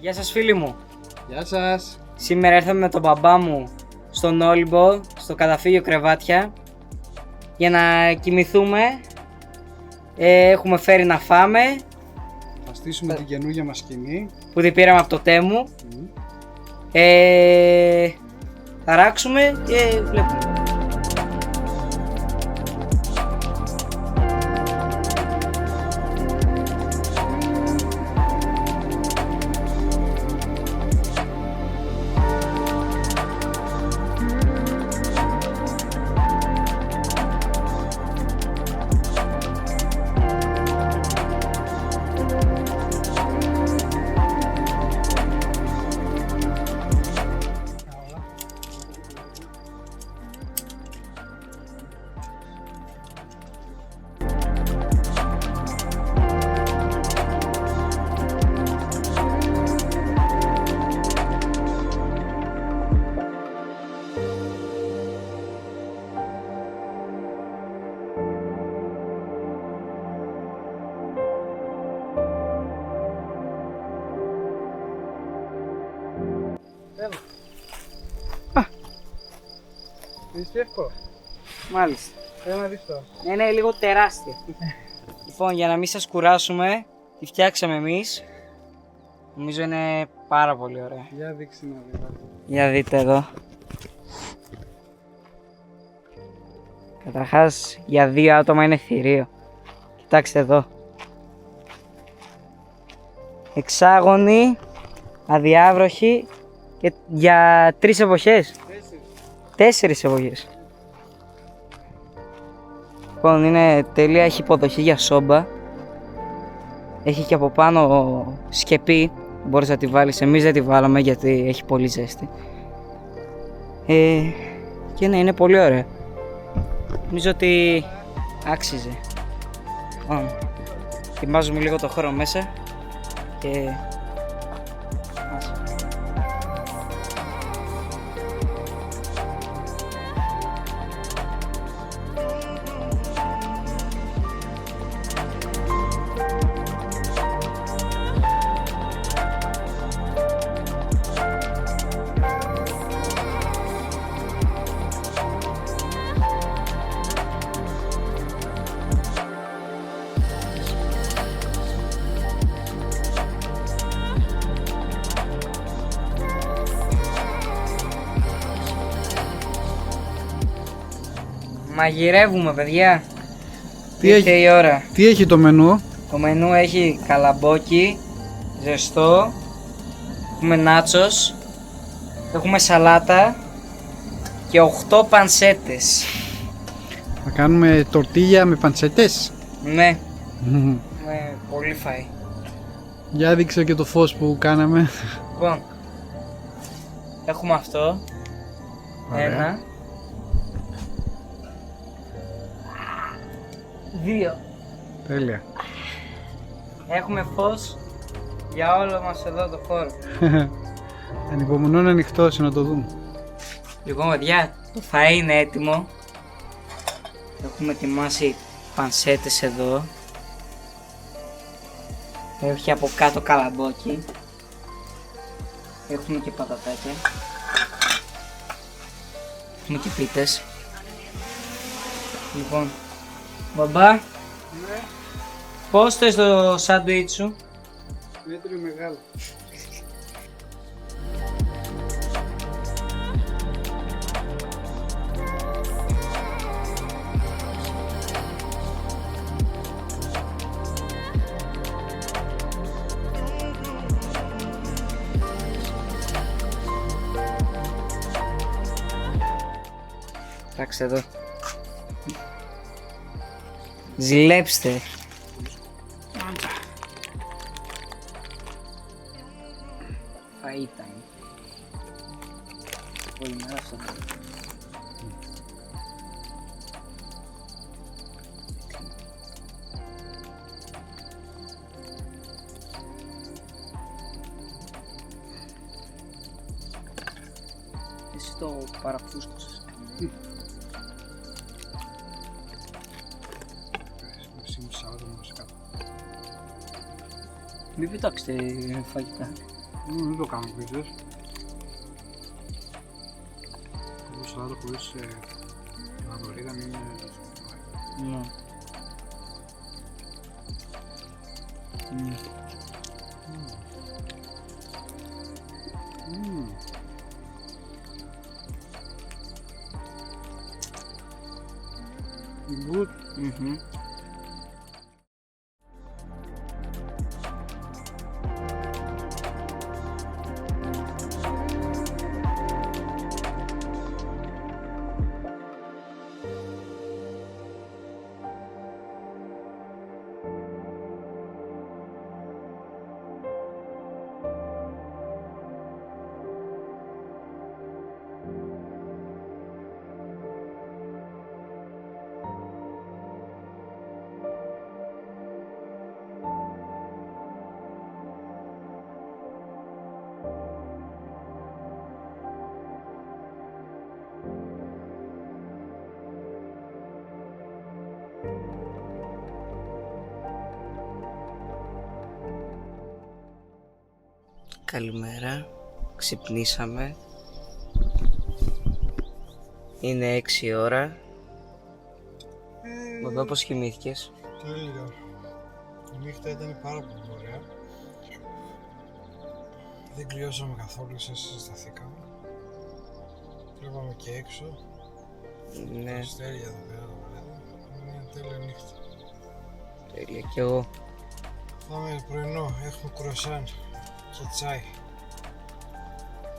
Γεια σας φίλοι μου. Γεια σας. Σήμερα ήρθαμε με τον μπαμπά μου στον Όλυμπο, στο καταφύγιο Κρεβάτια, για να κοιμηθούμε. Έχουμε φέρει να φάμε, Θα στήσουμε την καινούργια μας σκηνή. που την πήραμε από το Τέμου. Θα ράξουμε και βλέπουμε. Είσαι εύκολο. Μάλιστα. Έλα να δεις τώρα. Είναι λίγο τεράστια. Λοιπόν, για να μην σας κουράσουμε, τη φτιάξαμε εμείς. Νομίζω είναι πάρα πολύ ωραία. Για δείξει να δει. Για δείτε εδώ. Καταρχάς, για 2 άτομα είναι θηρίο. Κοιτάξτε εδώ. Εξάγωνη, αδιάβροχη και για 3 εποχές. 4 εποχές. Λοιπόν, είναι τέλεια, έχει υποδοχή για σόμπα. Έχει και από πάνω σκεπή, μπορείς να τη βάλεις. Εμείς δεν τη βάλαμε γιατί έχει πολύ ζέστη. Και ναι, είναι πολύ ωραία. Νομίζω ότι άξιζε. Λοιπόν, ετοιμάζουμε λίγο το χώρο μέσα και... Μαγειρεύουμε, παιδιά. Ήρθε η ώρα. Τι έχει το μενού? Το μενού έχει καλαμπόκι, ζεστό, έχουμε νάτσος, έχουμε σαλάτα και 8 πανσέτες. Θα κάνουμε τορτίγια με παντσέτες. Ναι, με πολύ φαΐ. Για δείξε και το φως που κάναμε. Λοιπόν, έχουμε αυτό. Ωραία. 1, 2. Τέλεια. Έχουμε φως για όλο μας εδώ το χώρο. Ανυπομονώ να ανοιχτώσει να το δούμε. Λοιπόν, παιδιά, το φαΐ είναι έτοιμο. Έχουμε ετοιμάσει πανσέτες εδώ. Έχει από κάτω καλαμπόκι. Έχουμε και πατατάκια. Έχουμε και πίτες. Λοιπόν, μπαμπά, Ναι, πώς θες το σάντουιτς σου? μέτριο μεγάλο. Κοιτάξτε εδώ. Ζηλέψτε. Φαΐ ήταν. Πολύ μέρα αυτό. Εσύ το παραφούσκωσες. Μην πετάξετε φαγητά. Δεν το κάνω πίτσες. Το σαλάτα χωρίς λαδορίγανο είναι... Ναι. Good. Καλημέρα, ξυπνήσαμε. Είναι 6 ώρα. Μπαμπά, πώς κοιμήθηκες? Τέλεια. Η νύχτα ήταν πάρα πολύ ωραία. Δεν κρυώσαμε καθόλου, συσταθήκαμε. Βλέπαμε και έξω. Ναι, Αστέρια εδώ πέρα το βράδυ. Είναι μια τέλεια νύχτα. τέλεια, κι εγώ. Πάμε πρωινό, έχουμε κουρασάν και τσάι.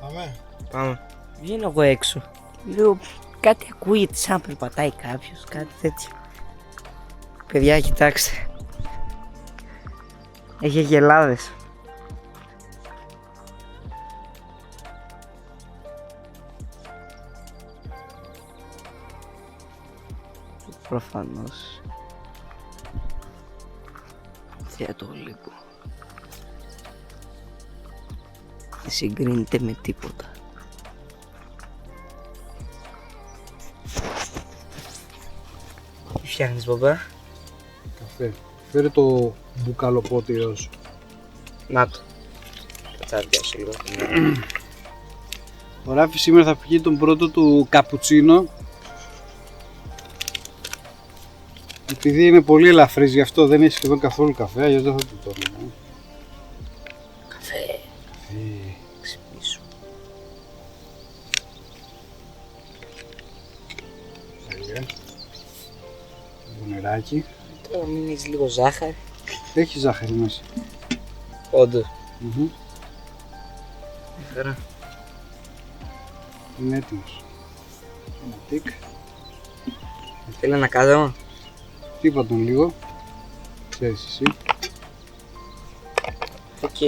Πάμε. Πάμε. Βγαίνω εγώ έξω. Λέω, κάτι ακούγεται σαν περπατάει κάποιος, κάτι τέτοιο. Παιδιά, κοιτάξτε. Έχει γελάδες. Προφανώς. Θεά το λίγο. Δεν συγκρίνεται με τίποτα. Τι φτιάχνεις, μπαμπά? Καφέ. Φέρε το μπουκαλοπότηρό σου. Να το. Θα πιάσω λίγο. Ο Ράφης σήμερα θα πιει τον πρώτο του καπουτσίνο. Επειδή είναι πολύ ελαφρύς, γι' αυτό δεν έχει σχεδόν καθόλου καφέ, αλλιώς δεν θα το τρώμε. Καφέ. Καφέ. Ξυπνήσω. Τέλεια. Λίγο νεράκι. Τώρα μην έχεις λίγο ζάχαρη. Έχει ζάχαρη μέσα. Όντως. Χαρά. Είναι έτοιμος. Ένα τικ. Θέλει ένα κάδωμα. Τύπα τον λίγο. Ξέρεις εσύ. Οκ.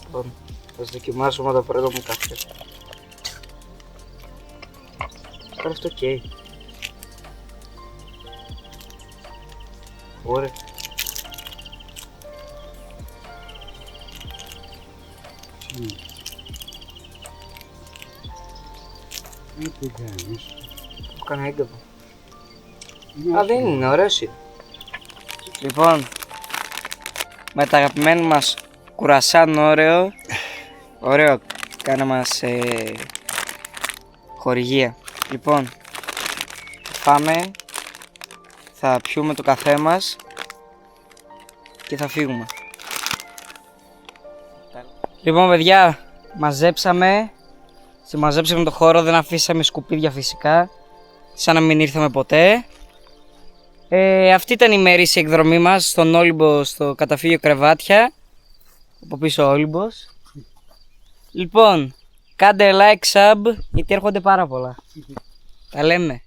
Λοιπόν, θα σας δοκιμάσουμε το πρώτο μου καφέ. Τώρα αυτό καίει. Ωραία. Τι κάνεις. Το έκανα έγκαπο. Α, δεν είναι, ωραίος είναι. Λοιπόν, με τα αγαπημένο μας κουρασάν ωραίο. Ωραίο, κάνα μας χορηγία. Λοιπόν, πάμε, θα πιούμε το καφέ μας και θα φύγουμε. Λοιπόν, παιδιά, μαζέψαμε. Συμμαζέψαμε το χώρο, δεν αφήσαμε σκουπίδια φυσικά. Σαν να μην ήρθαμε ποτέ. Αυτή ήταν η ημερήσια εκδρομή μας στον Όλυμπο, στο καταφύγιο Κρεβάτια. Από πίσω ο Όλυμπος. Λοιπόν, κάντε like, sub, γιατί έρχονται πάρα πολλά. Τα λέμε.